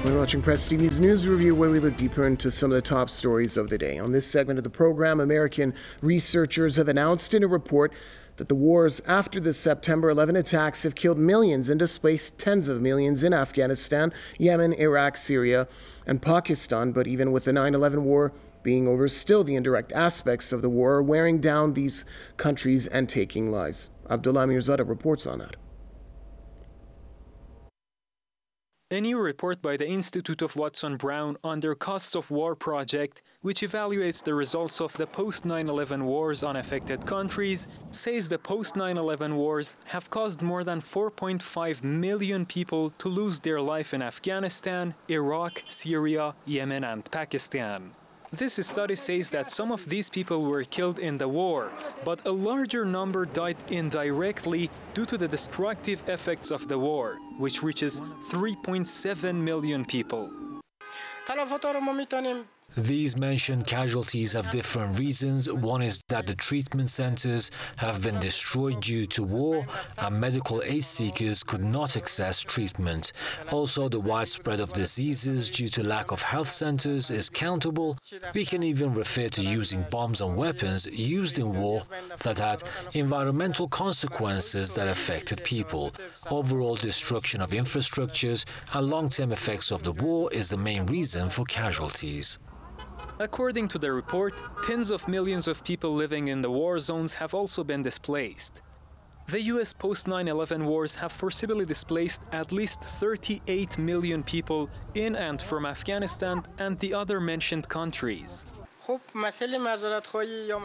We're watching Press TV's News Review, where we look deeper into some of the top stories of the day. On this segment of the program, American researchers have announced in a report that the wars after the September 11 attacks have killed millions and displaced tens of millions in Afghanistan, Yemen, Iraq, Syria, and Pakistan. But even with the 9/11 war being over, still the indirect aspects of the war are wearing down these countries and taking lives. Abdullah Mirzada reports on that. A new report by the Institute of Watson Brown on their Costs of War project, which evaluates the results of the post-9/11 wars on affected countries, says the post-9/11 wars have caused more than 4.5 million people to lose their life in Afghanistan, Iraq, Syria, Yemen, and Pakistan. This study says that some of these people were killed in the war, but a larger number died indirectly due to the destructive effects of the war, which reaches 3.7 million people. These mentioned casualties have different reasons. One is that the treatment centers have been destroyed due to war and medical aid seekers could not access treatment. Also, the widespread of diseases due to lack of health centers is countable. We can even refer to using bombs and weapons used in war that had environmental consequences that affected people. Overall destruction of infrastructures and long-term effects of the war is the main reason for casualties. According to the report, tens of millions of people living in the war zones have also been displaced. The U.S. post-9/11 wars have forcibly displaced at least 38 million people in and from Afghanistan and the other mentioned countries.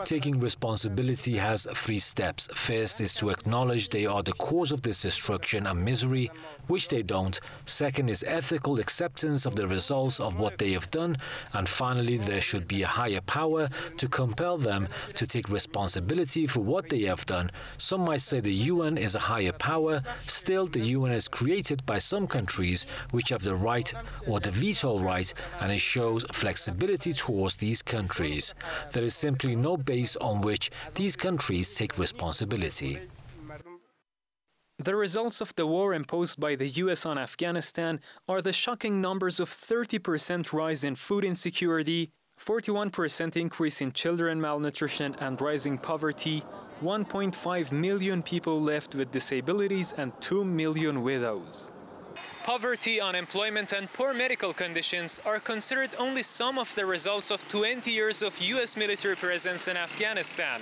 Taking responsibility has 3 steps. First is to acknowledge they are the cause of this destruction and misery, which they don't. Second is ethical acceptance of the results of what they have done. And finally, there should be a higher power to compel them to take responsibility for what they have done. Some might say the UN is a higher power. Still, the UN is created by some countries which have the right or the veto right, and it shows flexibility towards these countries. There is simply no base on which these countries take responsibility. The results of the war imposed by the US on Afghanistan are the shocking numbers of 30% rise in food insecurity, 41% increase in children malnutrition and rising poverty, 1.5 million people left with disabilities, and 2 million widows. Poverty, unemployment, and poor medical conditions are considered only some of the results of 20 years of US military presence in Afghanistan.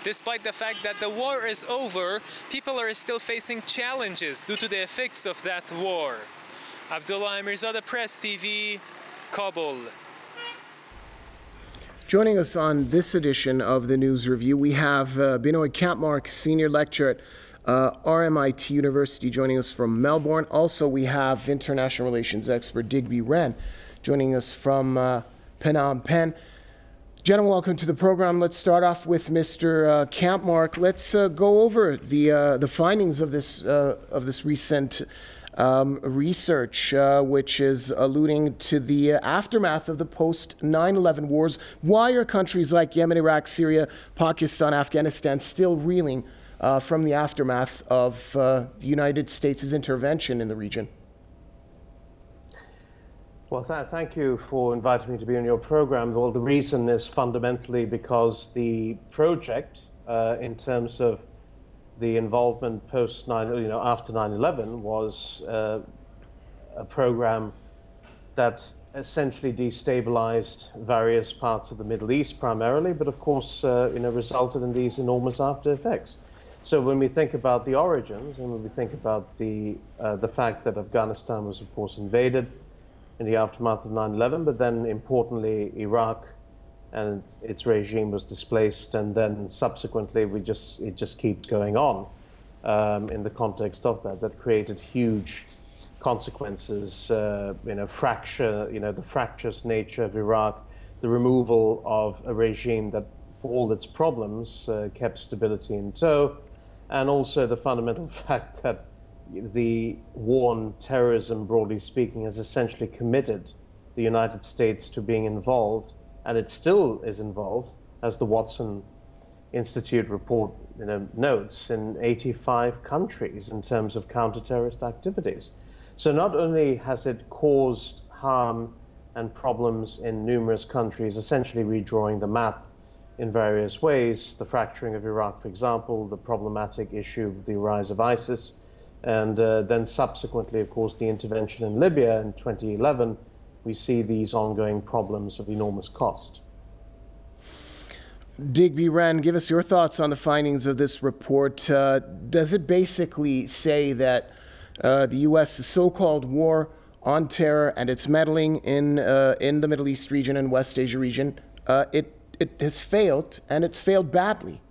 Despite the fact that the war is over, people are still facing challenges due to the effects of that war. Abdullah Mirzada, Press TV, Kabul. Joining us on this edition of the News Review, we have Binoy Kampmark, Senior Lecturer at RMIT University, joining us from Melbourne. Also, we have international relations expert Digby Wren joining us from Phnom Penh. Gentlemen, welcome to the program. Let's start off with Mr. Kampmark. Let's go over the findings of this recent research, which is alluding to the aftermath of the post-9/11 wars. Why are countries like Yemen, Iraq, Syria, Pakistan, Afghanistan still reeling from the aftermath of the United States' intervention in the region? Well, thank you for inviting me to be on your program. Well, the reason is fundamentally because the project, in terms of the involvement after 9/11, was a program that essentially destabilized various parts of the Middle East primarily, but of course, resulted in these enormous after effects. So when we think about the origins, and when we think about the fact that Afghanistan was, of course, invaded in the aftermath of 9/11, but then importantly, Iraq and its regime was displaced, and then subsequently it just keeps going on in the context of that. That created huge consequences, the fractious nature of Iraq, the removal of a regime that, for all its problems, kept stability in tow, and also the fundamental fact that the war on terrorism, broadly speaking, has essentially committed the United States to being involved, and it still is involved, as the Watson Institute report notes, in 85 countries in terms of counter-terrorist activities. So not only has it caused harm and problems in numerous countries, essentially redrawing the map in various ways. The fracturing of Iraq, for example, the problematic issue of the rise of ISIS, and then subsequently, of course, the intervention in Libya in 2011, we see these ongoing problems of enormous cost. Digby Wren, give us your thoughts on the findings of this report. Does it basically say that the U.S.'s so-called war on terror and its meddling in the Middle East region and West Asia region, it has failed, and it's failed badly?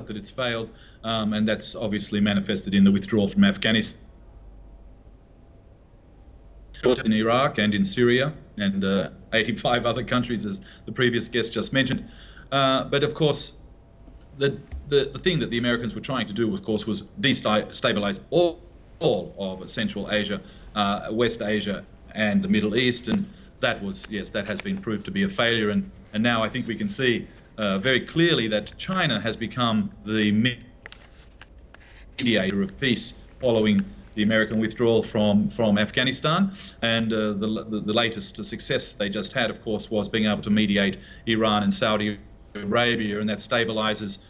That it's failed, and that's obviously manifested in the withdrawal from Afghanistan, in Iraq and in Syria, and 85 other countries, as the previous guest just mentioned. But of course, the thing that the Americans were trying to do, of course, was destabilize all of Central Asia, West Asia, and the Middle East, and that was, yes, that has been proved to be a failure. And now I think we can see very clearly that China has become the mediator of peace following the American withdrawal from Afghanistan. And the latest success they just had, of course, was being able to mediate Iran and Saudi Arabia, and that stabilizes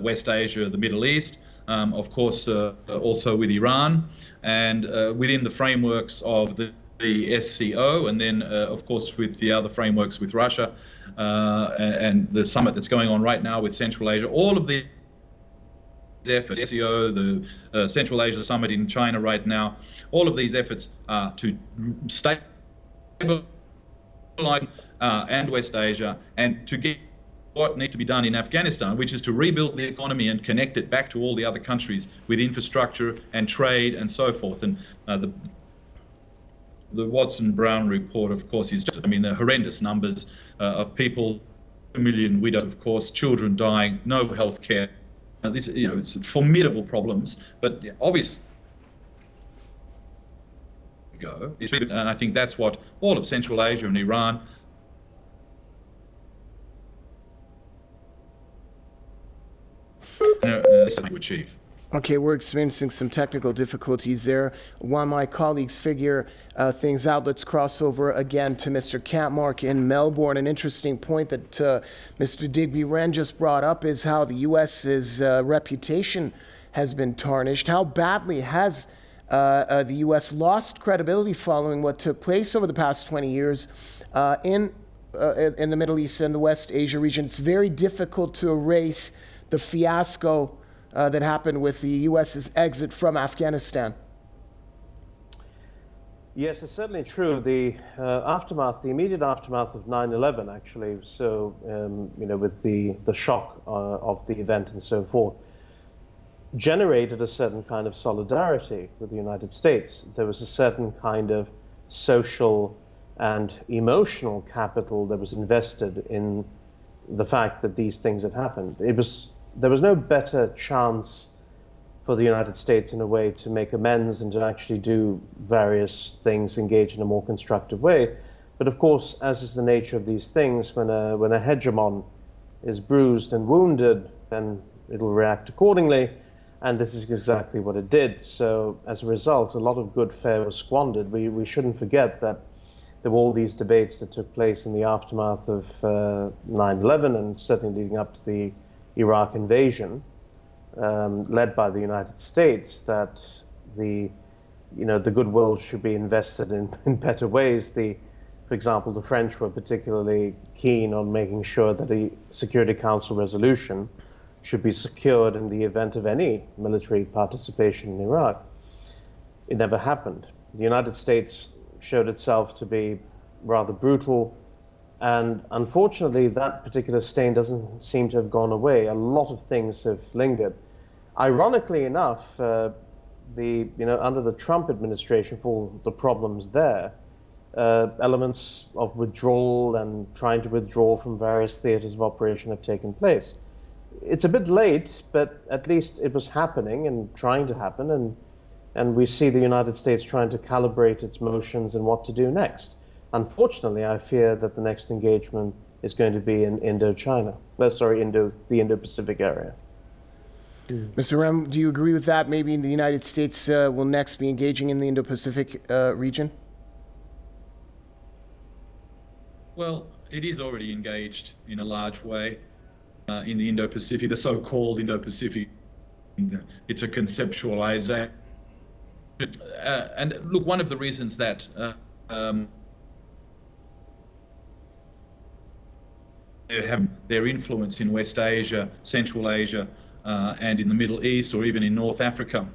West Asia, the Middle East, of course, also with Iran, and within the frameworks of the SCO, and then, of course, with the other frameworks with Russia, and the summit that's going on right now with Central Asia. All of the efforts, SCO, the Central Asia Summit in China right now, all of these efforts are to stabilize and West Asia, and to get what needs to be done in Afghanistan, which is to rebuild the economy and connect it back to all the other countries with infrastructure and trade and so forth. And the Watson-Brown report, of course, is just, I mean, the horrendous numbers of people, 2 million widows, of course, children dying, no health care. This, it's formidable problems, but obviously, and I think that's what all of Central Asia and Iran to achieve. Okay, we're experiencing some technical difficulties there. While my colleagues figure things out, let's cross over again to Mr. Campmark in Melbourne. An interesting point that Mr. Digby Wren just brought up is how the U.S.'s reputation has been tarnished. How badly has the U.S. lost credibility following what took place over the past 20 years in the Middle East and the West Asia region? It's very difficult to erase the fiasco that happened with the U.S.'s exit from Afghanistan. Yes, it's certainly true. The aftermath, the immediate aftermath of 9/11, actually, so with the shock of the event and so forth, generated a certain kind of solidarity with the United States. There was a certain kind of social and emotional capital that was invested in the fact that these things had happened. There was no better chance for the United States, in a way, to make amends and to actually do various things, engage in a more constructive way. But of course, as is the nature of these things, when a hegemon is bruised and wounded, then it'll react accordingly, and this is exactly what it did. So as a result, a lot of good fare was squandered. We shouldn't forget that there were all these debates that took place in the aftermath of 9/11, and certainly leading up to the Iraq invasion, led by the United States, that the goodwill should be invested in better ways. For example, the French were particularly keen on making sure that a Security Council resolution should be secured in the event of any military participation in Iraq. It never happened. The United States showed itself to be rather brutal, and unfortunately, that particular stain doesn't seem to have gone away. A lot of things have lingered. Ironically enough, under the Trump administration, for all the problems there, elements of withdrawal and trying to withdraw from various theaters of operation have taken place. It's a bit late, but at least it was happening and trying to happen, and we see the United States trying to calibrate its motions and what to do next. Unfortunately, I fear that the next engagement is going to be in the Indo-Pacific area. Mr. Rem, do you agree with that? Maybe the United States will next be engaging in the Indo-Pacific region? Well, it is already engaged in a large way in the Indo-Pacific, the so-called Indo-Pacific. It's a conceptualization. And look, one of the reasons that they have their influence in West Asia, Central Asia, and in the Middle East, or even in North Africa.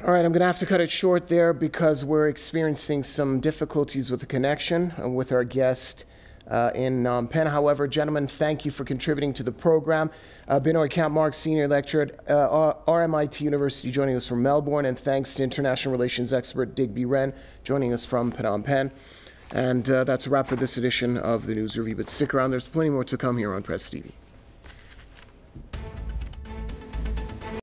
All right, I'm going to have to cut it short there because we're experiencing some difficulties with the connection with our guest in Phnom Penh. However, gentlemen, thank you for contributing to the program. Binoy Kampmark, Senior Lecturer at RMIT University, joining us from Melbourne, and thanks to International Relations expert Digby Wren, joining us from Phnom Penh. And that's a wrap for this edition of the News Review. But stick around, there's plenty more to come here on Press TV.